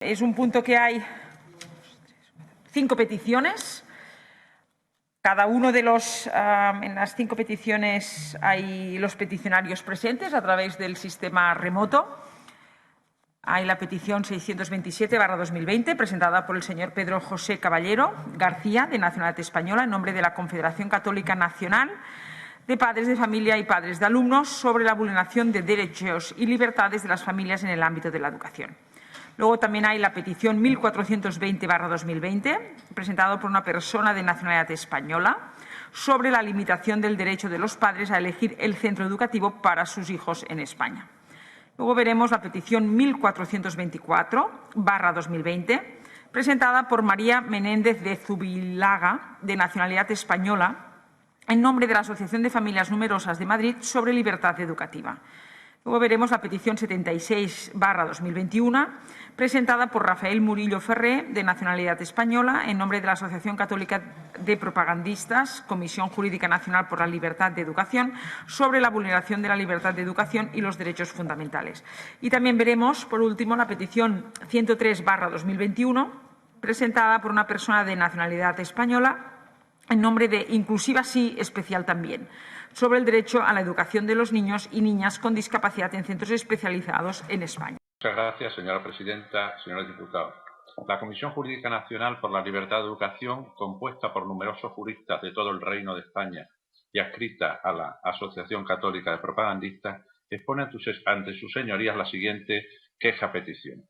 Es un punto que hay 5 peticiones. Cada uno de en las 5 peticiones hay los peticionarios presentes a través del sistema remoto. Hay la petición 627/2020, presentada por el señor Pedro José Caballero García, de nacionalidad española, en nombre de la Confederación Católica Nacional de Padres de Familia y Padres de Alumnos, sobre la vulneración de derechos y libertades de las familias en el ámbito de la educación. Luego también hay la petición 1420/2020, presentada por una persona de nacionalidad española, sobre la limitación del derecho de los padres a elegir el centro educativo para sus hijos en España. Luego veremos la petición 1424/2020, presentada por María Menéndez de Zubilaga, de nacionalidad española, en nombre de la Asociación de Familias Numerosas de Madrid, sobre libertad educativa. Luego veremos la petición 76/2021, presentada por Rafael Murillo Ferré, de nacionalidad española, en nombre de la Asociación Católica de Propagandistas, Comisión Jurídica Nacional por la Libertad de Educación, sobre la vulneración de la libertad de educación y los derechos fundamentales. Y también veremos, por último, la petición 103/2021, presentada por una persona de nacionalidad española, en nombre de Inclusiva Sí, Especial También, sobre el derecho a la educación de los niños y niñas con discapacidad en centros especializados en España. Muchas gracias, señora presidenta, señores diputados. La Comisión Jurídica Nacional por la Libertad de Educación, compuesta por numerosos juristas de todo el Reino de España y adscrita a la Asociación Católica de Propagandistas, expone ante sus señorías la siguiente queja-petición.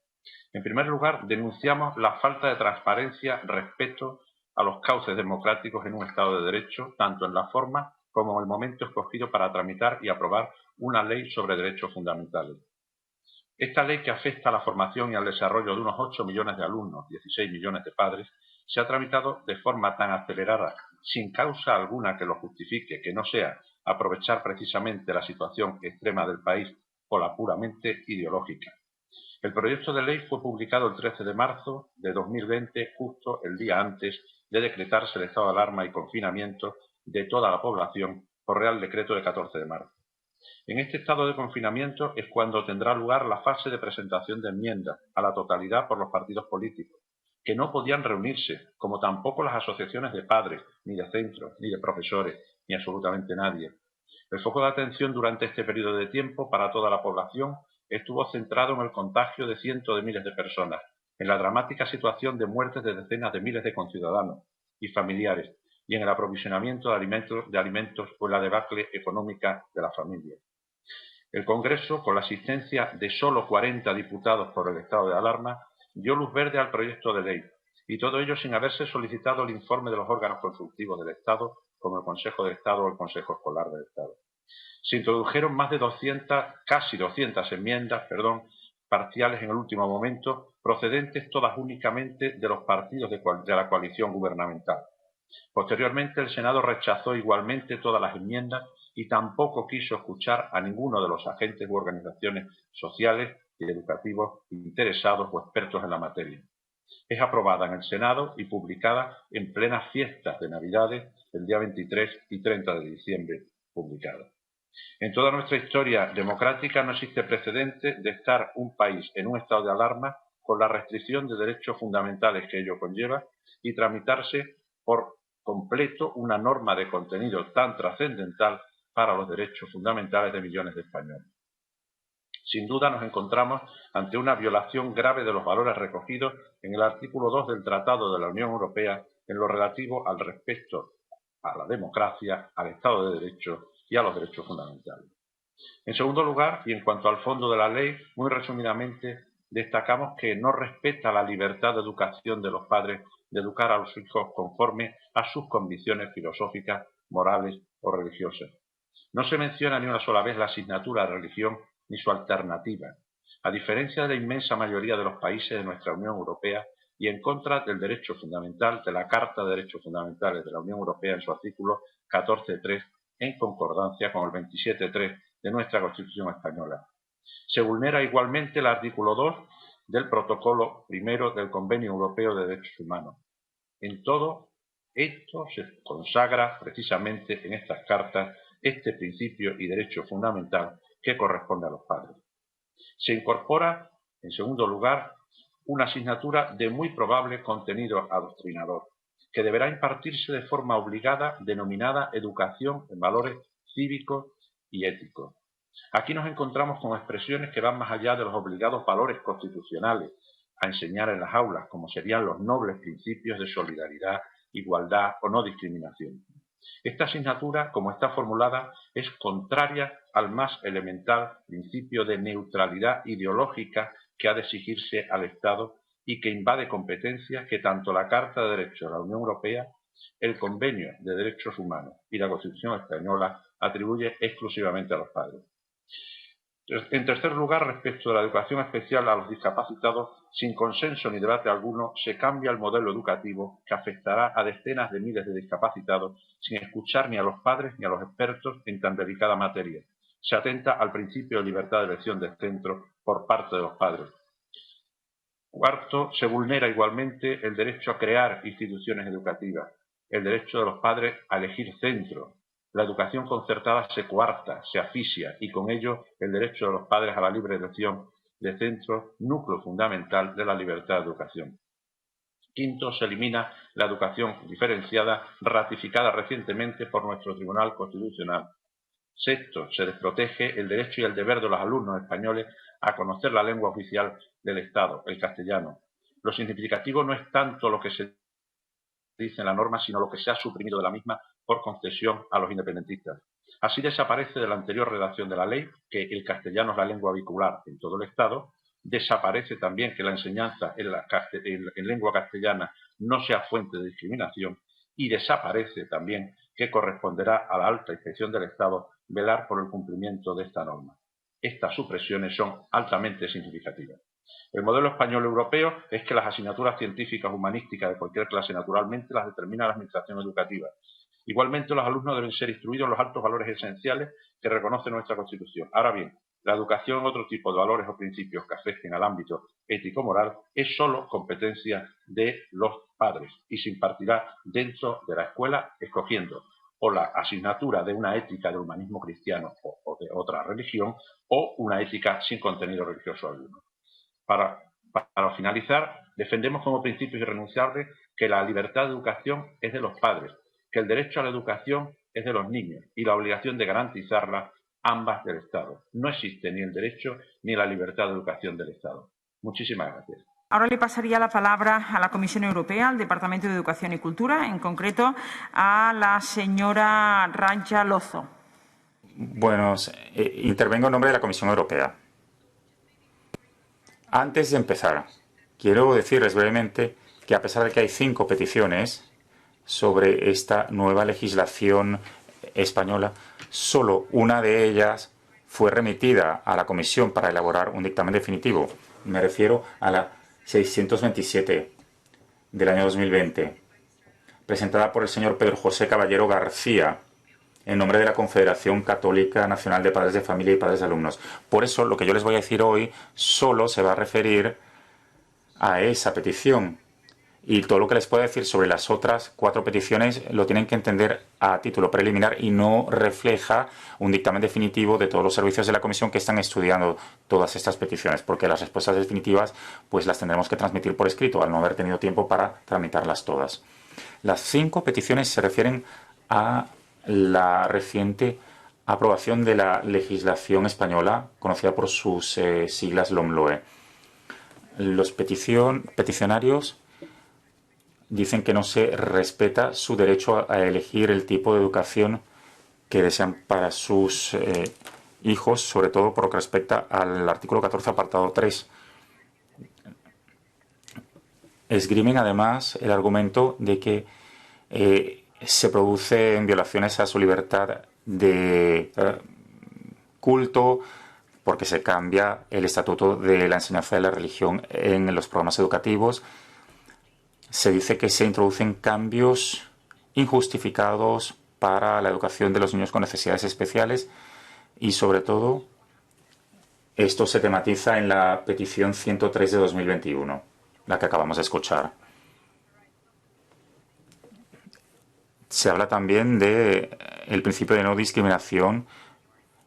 En primer lugar, denunciamos la falta de transparencia respecto a los cauces democráticos en un Estado de Derecho, tanto en la forma como en el momento escogido para tramitar y aprobar una ley sobre derechos fundamentales. Esta ley, que afecta a la formación y al desarrollo de unos 8 millones de alumnos, 16 millones de padres, se ha tramitado de forma tan acelerada, sin causa alguna que lo justifique, que no sea aprovechar precisamente la situación extrema del país o la puramente ideológica. El proyecto de ley fue publicado el 13 de marzo de 2020, justo el día antes de decretarse el estado de alarma y confinamiento de toda la población por Real Decreto de 14 de marzo. En este estado de confinamiento es cuando tendrá lugar la fase de presentación de enmiendas a la totalidad por los partidos políticos, que no podían reunirse, como tampoco las asociaciones de padres, ni de centros, ni de profesores, ni absolutamente nadie. El foco de atención durante este periodo de tiempo para toda la población estuvo centrado en el contagio de cientos de miles de personas, en la dramática situación de muertes de decenas de miles de conciudadanos y familiares, y en el aprovisionamiento de alimentos o en la debacle económica de las familias. El Congreso, con la asistencia de solo 40 diputados por el estado de alarma, dio luz verde al proyecto de ley, y todo ello sin haberse solicitado el informe de los órganos consultivos del Estado, como el Consejo de Estado o el Consejo Escolar del Estado. Se introdujeron más de casi 200 enmiendas, parciales en el último momento, procedentes todas únicamente de los partidos de la coalición gubernamental. Posteriormente, el Senado rechazó igualmente todas las enmiendas y tampoco quiso escuchar a ninguno de los agentes u organizaciones sociales y educativos interesados o expertos en la materia. Es aprobada en el Senado y publicada en plenas fiestas de Navidades, el día 23 y 30 de diciembre, publicada. En toda nuestra historia democrática no existe precedente de estar un país en un estado de alarma con la restricción de derechos fundamentales que ello conlleva y tramitarse por completo una norma de contenido tan trascendental para los derechos fundamentales de millones de españoles. Sin duda nos encontramos ante una violación grave de los valores recogidos en el artículo 2 del Tratado de la Unión Europea en lo relativo al respeto a la democracia, al Estado de Derecho y a los derechos fundamentales. En segundo lugar, y en cuanto al fondo de la ley, muy resumidamente, destacamos que no respeta la libertad de educación de los padres de educar a los hijos conforme a sus convicciones filosóficas, morales o religiosas. No se menciona ni una sola vez la asignatura de religión ni su alternativa, a diferencia de la inmensa mayoría de los países de nuestra Unión Europea y en contra del derecho fundamental de la Carta de Derechos Fundamentales de la Unión Europea en su artículo 14.3, en concordancia con el 27.3 de nuestra Constitución española. Se vulnera igualmente el artículo 2 del Protocolo primero del Convenio Europeo de Derechos Humanos. En todo esto se consagra precisamente en estas cartas este principio y derecho fundamental que corresponde a los padres. Se incorpora, en segundo lugar, una asignatura de muy probable contenido adoctrinador, que deberá impartirse de forma obligada, denominada Educación en Valores Cívicos y Éticos. Aquí nos encontramos con expresiones que van más allá de los obligados valores constitucionales a enseñar en las aulas, como serían los nobles principios de solidaridad, igualdad o no discriminación. Esta asignatura, como está formulada, es contraria al más elemental principio de neutralidad ideológica que ha de exigirse al Estado y que invade competencias que tanto la Carta de Derechos de la Unión Europea, el Convenio de Derechos Humanos y la Constitución española atribuye exclusivamente a los padres. En tercer lugar, respecto de la educación especial a los discapacitados, sin consenso ni debate alguno, se cambia el modelo educativo que afectará a decenas de miles de discapacitados sin escuchar ni a los padres ni a los expertos en tan delicada materia. Se atenta al principio de libertad de elección del centro por parte de los padres. Cuarto, se vulnera igualmente el derecho a crear instituciones educativas, el derecho de los padres a elegir centro. La educación concertada se coarta, se asfixia y con ello el derecho de los padres a la libre elección de centro, núcleo fundamental de la libertad de educación. Quinto, se elimina la educación diferenciada ratificada recientemente por nuestro Tribunal Constitucional. Sexto, se desprotege el derecho y el deber de los alumnos españoles a conocer la lengua oficial del Estado, el castellano. Lo significativo no es tanto lo que se dice en la norma, sino lo que se ha suprimido de la misma por concesión a los independentistas. Así desaparece de la anterior redacción de la ley que el castellano es la lengua vehicular en todo el Estado, desaparece también que la enseñanza en lengua castellana no sea fuente de discriminación y desaparece también que corresponderá a la alta inspección del Estado velar por el cumplimiento de esta norma. Estas supresiones son altamente significativas. El modelo español europeo es que las asignaturas científicas humanísticas de cualquier clase naturalmente las determina la administración educativa. Igualmente, los alumnos deben ser instruidos en los altos valores esenciales que reconoce nuestra Constitución. Ahora bien, la educación en otro tipo de valores o principios que afecten al ámbito ético-moral es solo competencia de los padres y se impartirá dentro de la escuela escogiendo o la asignatura de una ética del humanismo cristiano o de otra religión o una ética sin contenido religioso alguno. Para finalizar, defendemos como principio irrenunciable que la libertad de educación es de los padres, que el derecho a la educación es de los niños y la obligación de garantizarla ambas del Estado. No existe ni el derecho ni la libertad de educación del Estado. Muchísimas gracias. Ahora le pasaría la palabra a la Comisión Europea, al Departamento de Educación y Cultura, en concreto a la señora Raja Lozo. Bueno, intervengo en nombre de la Comisión Europea. Antes de empezar, quiero decirles brevemente que a pesar de que hay 5 peticiones sobre esta nueva legislación española, solo una de ellas fue remitida a la Comisión para elaborar un dictamen definitivo. Me refiero a la 627 del año 2020, presentada por el señor Pedro José Caballero García, en nombre de la Confederación Católica Nacional de Padres de Familia y Padres de Alumnos. Por eso, lo que yo les voy a decir hoy solo se va a referir a esa petición. Y todo lo que les pueda decir sobre las otras 4 peticiones lo tienen que entender a título preliminar y no refleja un dictamen definitivo de todos los servicios de la Comisión que están estudiando todas estas peticiones, porque las respuestas definitivas pues las tendremos que transmitir por escrito, al no haber tenido tiempo para tramitarlas todas. Las 5 peticiones se refieren a la reciente aprobación de la legislación española, conocida por sus siglas LOMLOE. Los peticionarios dicen que no se respeta su derecho a elegir el tipo de educación que desean para sus hijos, sobre todo por lo que respecta al artículo 14, apartado 3. Esgrimen además el argumento de que se producen violaciones a su libertad de culto porque se cambia el estatuto de la enseñanza de la religión en los programas educativos. Se dice que se introducen cambios injustificados para la educación de los niños con necesidades especiales y, sobre todo, esto se tematiza en la petición 103 de 2021, la que acabamos de escuchar. Se habla también del principio de no discriminación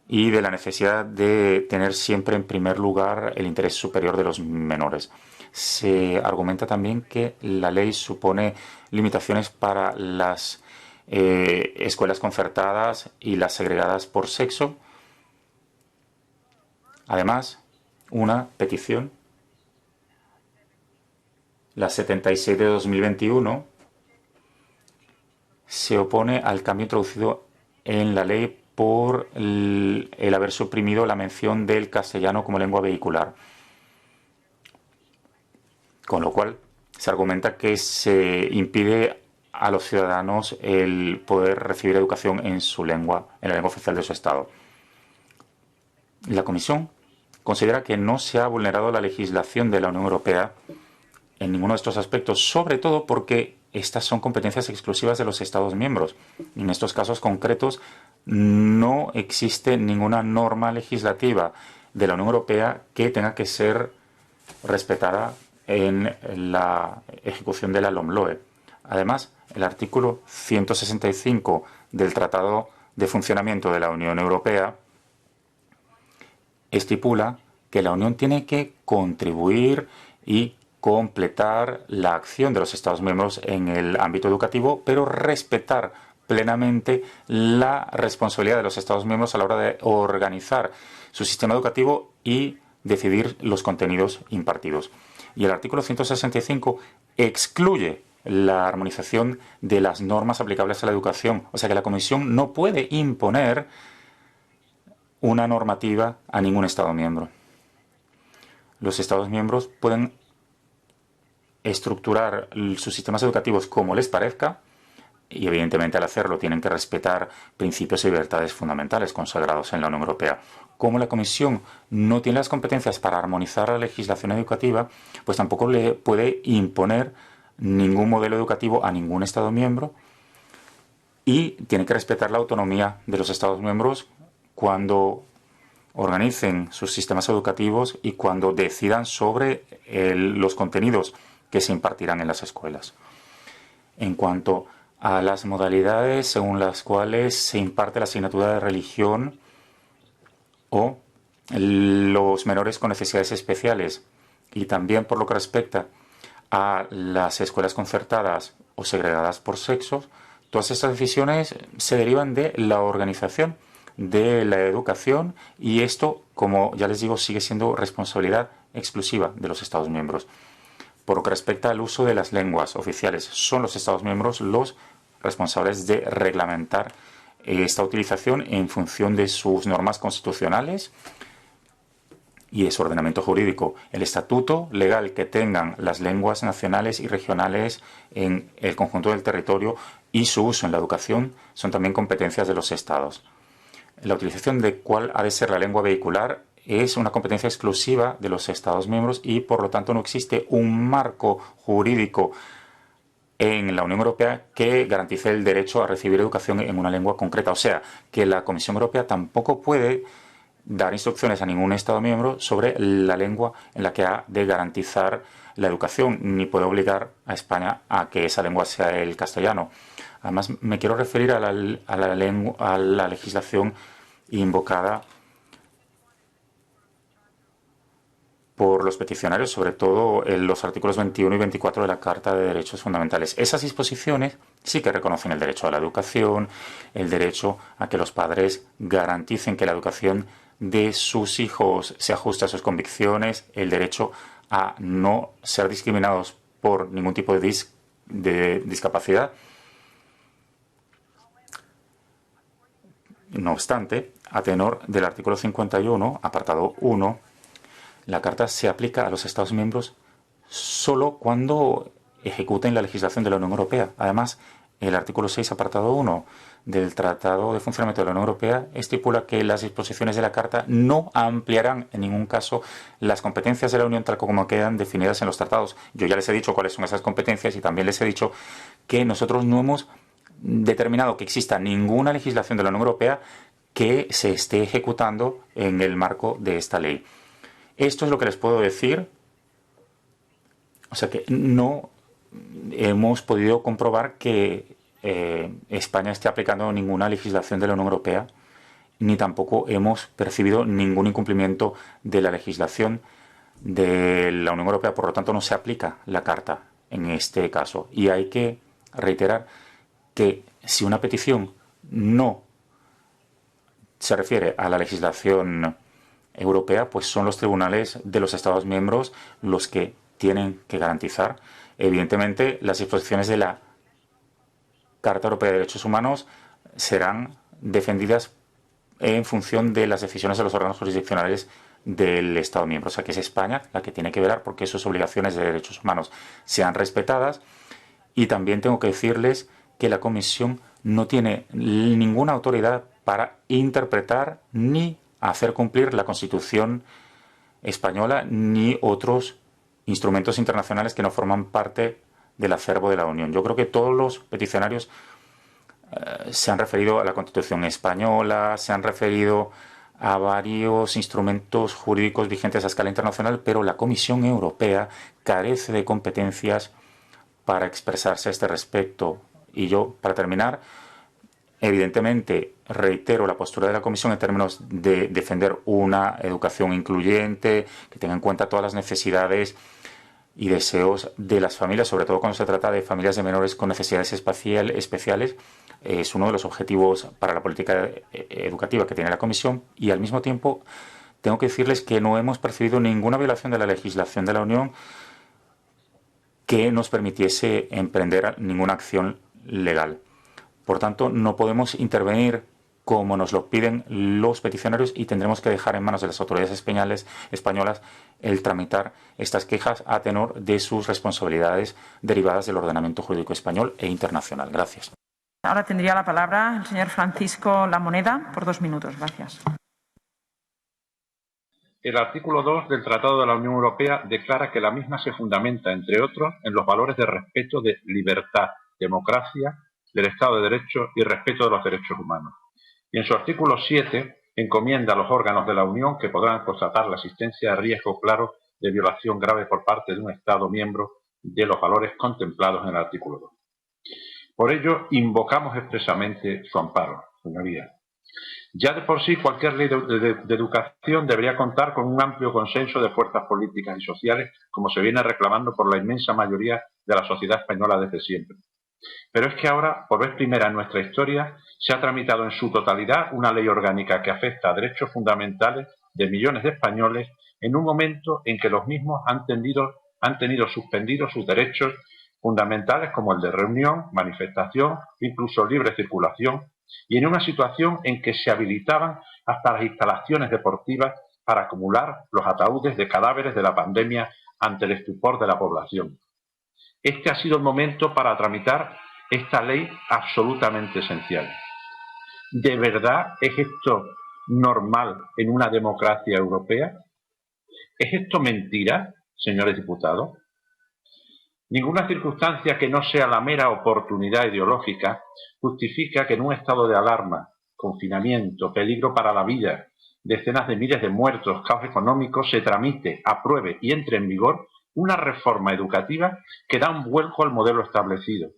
y de la necesidad de tener siempre en primer lugar el interés superior de los menores. Se argumenta también que la ley supone limitaciones para las escuelas concertadas y las segregadas por sexo. Además, una petición, la 76 de 2021, se opone al cambio introducido en la ley por el haber suprimido la mención del castellano como lengua vehicular. Con lo cual, se argumenta que se impide a los ciudadanos el poder recibir educación en su lengua, en la lengua oficial de su Estado. La Comisión considera que no se ha vulnerado la legislación de la Unión Europea en ninguno de estos aspectos, sobre todo porque estas son competencias exclusivas de los Estados miembros. En estos casos concretos no existe ninguna norma legislativa de la Unión Europea que tenga que ser respetada en la ejecución de la LOMLOE. Además, el artículo 165 del Tratado de Funcionamiento de la Unión Europea estipula que la Unión tiene que contribuir y completar la acción de los Estados miembros en el ámbito educativo, pero respetar plenamente la responsabilidad de los Estados miembros a la hora de organizar su sistema educativo y decidir los contenidos impartidos. Y el artículo 165 excluye la armonización de las normas aplicables a la educación. O sea que la Comisión no puede imponer una normativa a ningún Estado miembro. Los Estados miembros pueden estructurar sus sistemas educativos como les parezca y, evidentemente, al hacerlo tienen que respetar principios y libertades fundamentales consagrados en la Unión Europea. Como la Comisión no tiene las competencias para armonizar la legislación educativa, pues tampoco le puede imponer ningún modelo educativo a ningún Estado miembro y tiene que respetar la autonomía de los Estados miembros cuando organicen sus sistemas educativos y cuando decidan sobre los contenidos que se impartirán en las escuelas. En cuanto a las modalidades según las cuales se imparte la asignatura de religión o los menores con necesidades especiales, y también por lo que respecta a las escuelas concertadas o segregadas por sexos, todas estas decisiones se derivan de la organización de la educación y esto, como ya les digo, sigue siendo responsabilidad exclusiva de los Estados miembros. Por lo que respecta al uso de las lenguas oficiales, son los Estados miembros los responsables de reglamentar esta utilización en función de sus normas constitucionales y de su ordenamiento jurídico. El estatuto legal que tengan las lenguas nacionales y regionales en el conjunto del territorio y su uso en la educación son también competencias de los Estados. La utilización de cuál ha de ser la lengua vehicular es una competencia exclusiva de los Estados miembros y, por lo tanto, no existe un marco jurídico en la Unión Europea que garantice el derecho a recibir educación en una lengua concreta. O sea, que la Comisión Europea tampoco puede dar instrucciones a ningún Estado miembro sobre la lengua en la que ha de garantizar la educación, ni puede obligar a España a que esa lengua sea el castellano. Además, me quiero referir a la legislación invocada por los peticionarios, sobre todo en los artículos 21 y 24 de la Carta de Derechos Fundamentales. Esas disposiciones sí que reconocen el derecho a la educación, el derecho a que los padres garanticen que la educación de sus hijos se ajuste a sus convicciones, el derecho a no ser discriminados por ningún tipo de discapacidad. No obstante, a tenor del artículo 51, apartado 1, la Carta se aplica a los Estados miembros solo cuando ejecuten la legislación de la Unión Europea. Además, el artículo 6, apartado 1 del Tratado de Funcionamiento de la Unión Europea estipula que las disposiciones de la Carta no ampliarán en ningún caso las competencias de la Unión tal como quedan definidas en los tratados. Yo ya les he dicho cuáles son esas competencias y también les he dicho que nosotros no hemos determinado que exista ninguna legislación de la Unión Europea que se esté ejecutando en el marco de esta ley. Esto es lo que les puedo decir. O sea que no hemos podido comprobar que España esté aplicando ninguna legislación de la Unión Europea, ni tampoco hemos percibido ningún incumplimiento de la legislación de la Unión Europea, por lo tanto no se aplica la Carta en este caso. Y hay que reiterar que si una petición no se refiere a la legislación europea, pues son los tribunales de los Estados miembros los que tienen que garantizar. Evidentemente, las disposiciones de la Carta Europea de Derechos Humanos serán defendidas en función de las decisiones de los órganos jurisdiccionales del Estado miembro. O sea, que es España la que tiene que velar porque sus obligaciones de derechos humanos sean respetadas. Y también tengo que decirles que la Comisión no tiene ninguna autoridad para interpretar ni hacer cumplir la Constitución española ni otros instrumentos internacionales que no forman parte del acervo de la Unión. Yo creo que todos los peticionarios se han referido a la Constitución española, se han referido a varios instrumentos jurídicos vigentes a escala internacional, pero la Comisión Europea carece de competencias para expresarse a este respecto. Y yo, para terminar, evidentemente reitero la postura de la Comisión en términos de defender una educación incluyente, que tenga en cuenta todas las necesidades y deseos de las familias, sobre todo cuando se trata de familias de menores con necesidades especiales. Es uno de los objetivos para la política educativa que tiene la Comisión, y al mismo tiempo tengo que decirles que no hemos percibido ninguna violación de la legislación de la Unión que nos permitiese emprender ninguna acción legal. Por tanto, no podemos intervenir como nos lo piden los peticionarios y tendremos que dejar en manos de las autoridades españolas el tramitar estas quejas a tenor de sus responsabilidades derivadas del ordenamiento jurídico español e internacional. Gracias. Ahora tendría la palabra el señor Francisco Lamoneda por 2 minutos. Gracias. El artículo 2 del Tratado de la Unión Europea declara que la misma se fundamenta, entre otros, en los valores de respeto de libertad, democracia, del Estado de Derecho y respeto de los derechos humanos. Y en su artículo 7 encomienda a los órganos de la Unión que podrán constatar la existencia de riesgo claro de violación grave por parte de un Estado miembro de los valores contemplados en el artículo 2. Por ello, invocamos expresamente su amparo, señorías. Ya de por sí, cualquier ley de educación debería contar con un amplio consenso de fuerzas políticas y sociales, como se viene reclamando por la inmensa mayoría de la sociedad española desde siempre. Pero es que ahora, por vez primera en nuestra historia, se ha tramitado en su totalidad una ley orgánica que afecta a derechos fundamentales de millones de españoles en un momento en que los mismos han tenido suspendidos sus derechos fundamentales como el de reunión, manifestación, incluso libre circulación, y en una situación en que se habilitaban hasta las instalaciones deportivas para acumular los ataúdes de cadáveres de la pandemia ante el estupor de la población. Este ha sido el momento para tramitar esta ley absolutamente esencial. ¿De verdad es esto normal en una democracia europea? ¿Es esto mentira, señores diputados? Ninguna circunstancia que no sea la mera oportunidad ideológica justifica que en un estado de alarma, confinamiento, peligro para la vida, decenas de miles de muertos, caos económico, se tramite, apruebe y entre en vigor una reforma educativa que da un vuelco al modelo establecido,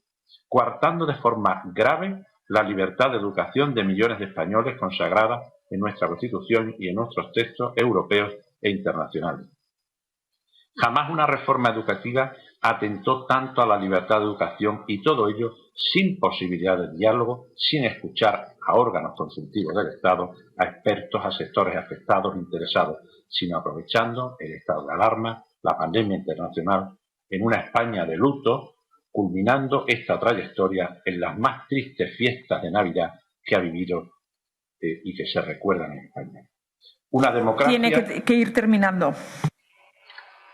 coartando de forma grave la libertad de educación de millones de españoles consagrada en nuestra Constitución y en nuestros textos europeos e internacionales. Jamás una reforma educativa atentó tanto a la libertad de educación, y todo ello sin posibilidad de diálogo, sin escuchar a órganos consultivos del Estado, a expertos, a sectores afectados, interesados, sino aprovechando el estado de alarma, la pandemia internacional, en una España de luto, culminando esta trayectoria en las más tristes fiestas de Navidad que ha vivido y que se recuerdan en España. Una democracia... Tiene que ir terminando.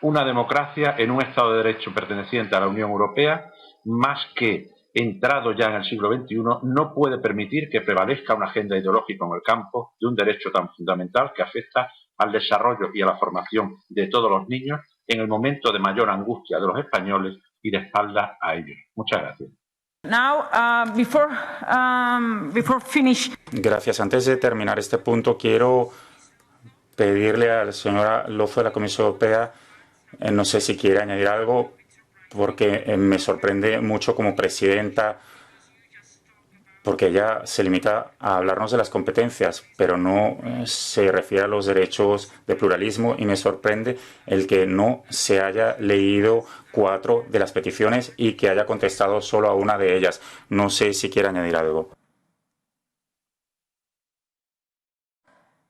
Una democracia en un Estado de Derecho perteneciente a la Unión Europea, más que entrado ya en el siglo XXI, no puede permitir que prevalezca una agenda ideológica en el campo de un derecho tan fundamental que afecta al desarrollo y a la formación de todos los niños en el momento de mayor angustia de los españoles y de espaldas a ellos. Muchas gracias. Gracias. Antes de terminar este punto, quiero pedirle a la señora Lozo de la Comisión Europea, no sé si quiere añadir algo, porque me sorprende mucho como presidenta porque ella se limita a hablarnos de las competencias, pero no se refiere a los derechos de pluralismo, y me sorprende el que no se haya leído 4 de las peticiones y que haya contestado solo a una de ellas. No sé si quiere añadir algo.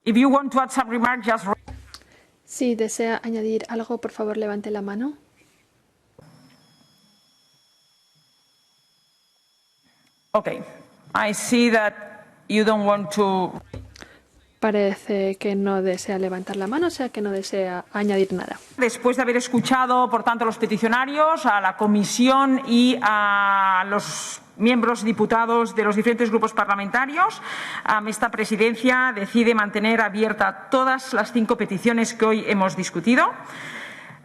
If you want to add some remarks, just... Si desea añadir algo, por favor, levante la mano. Okay. I see that you don't want to... Parece que no desea levantar la mano, o sea que no desea añadir nada. Después de haber escuchado, por tanto, a los peticionarios, a la comisión y a los miembros diputados de los diferentes grupos parlamentarios, esta presidencia decide mantener abiertas todas las 5 peticiones que hoy hemos discutido.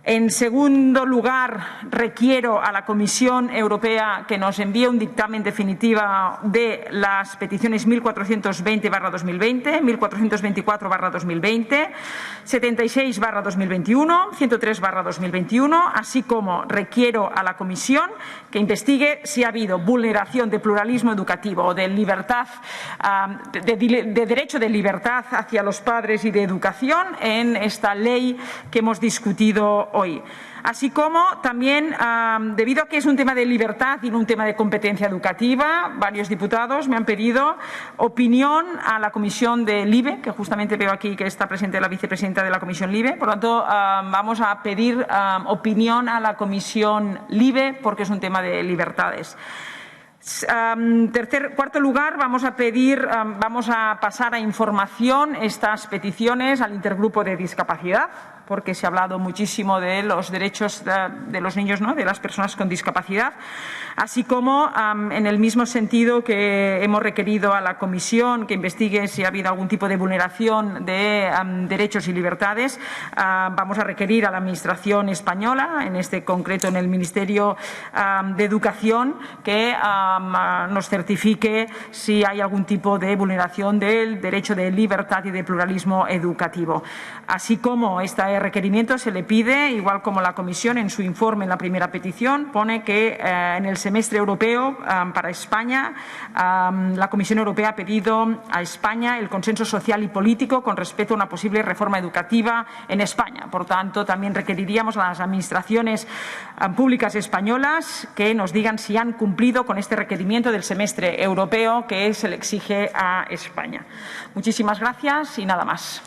En segundo lugar, requiero a la Comisión Europea que nos envíe un dictamen definitivo de las peticiones 1420/2020, 1424/2020, 76/2021, 103/2021, así como requiero a la Comisión que investigue si ha habido vulneración de pluralismo educativo o de libertad, de derecho de libertad hacia los padres y de educación en esta ley que hemos discutido hoy. Así como también, debido a que es un tema de libertad y no un tema de competencia educativa, varios diputados me han pedido opinión a la Comisión de LIBE, que justamente veo aquí que está presente la vicepresidenta de la Comisión LIBE. Por lo tanto, vamos a pedir opinión a la Comisión LIBE porque es un tema de libertades. Cuarto lugar, vamos a pasar a información estas peticiones al intergrupo de discapacidad, porque se ha hablado muchísimo de los derechos de los niños, ¿no?, de las personas con discapacidad, así como en el mismo sentido que hemos requerido a la Comisión que investigue si ha habido algún tipo de vulneración de derechos y libertades. Vamos a requerir a la Administración española, en este concreto en el Ministerio de Educación, que nos certifique si hay algún tipo de vulneración del derecho de libertad y de pluralismo educativo. Así como este requerimiento se le pide, igual como la Comisión en su informe en la primera petición, pone que en el semestre europeo para España, la Comisión Europea ha pedido a España el consenso social y político con respecto a una posible reforma educativa en España. Por tanto, también requeriríamos a las administraciones públicas españolas que nos digan si han cumplido con este requerimiento del semestre europeo que se le exige a España. Muchísimas gracias y nada más.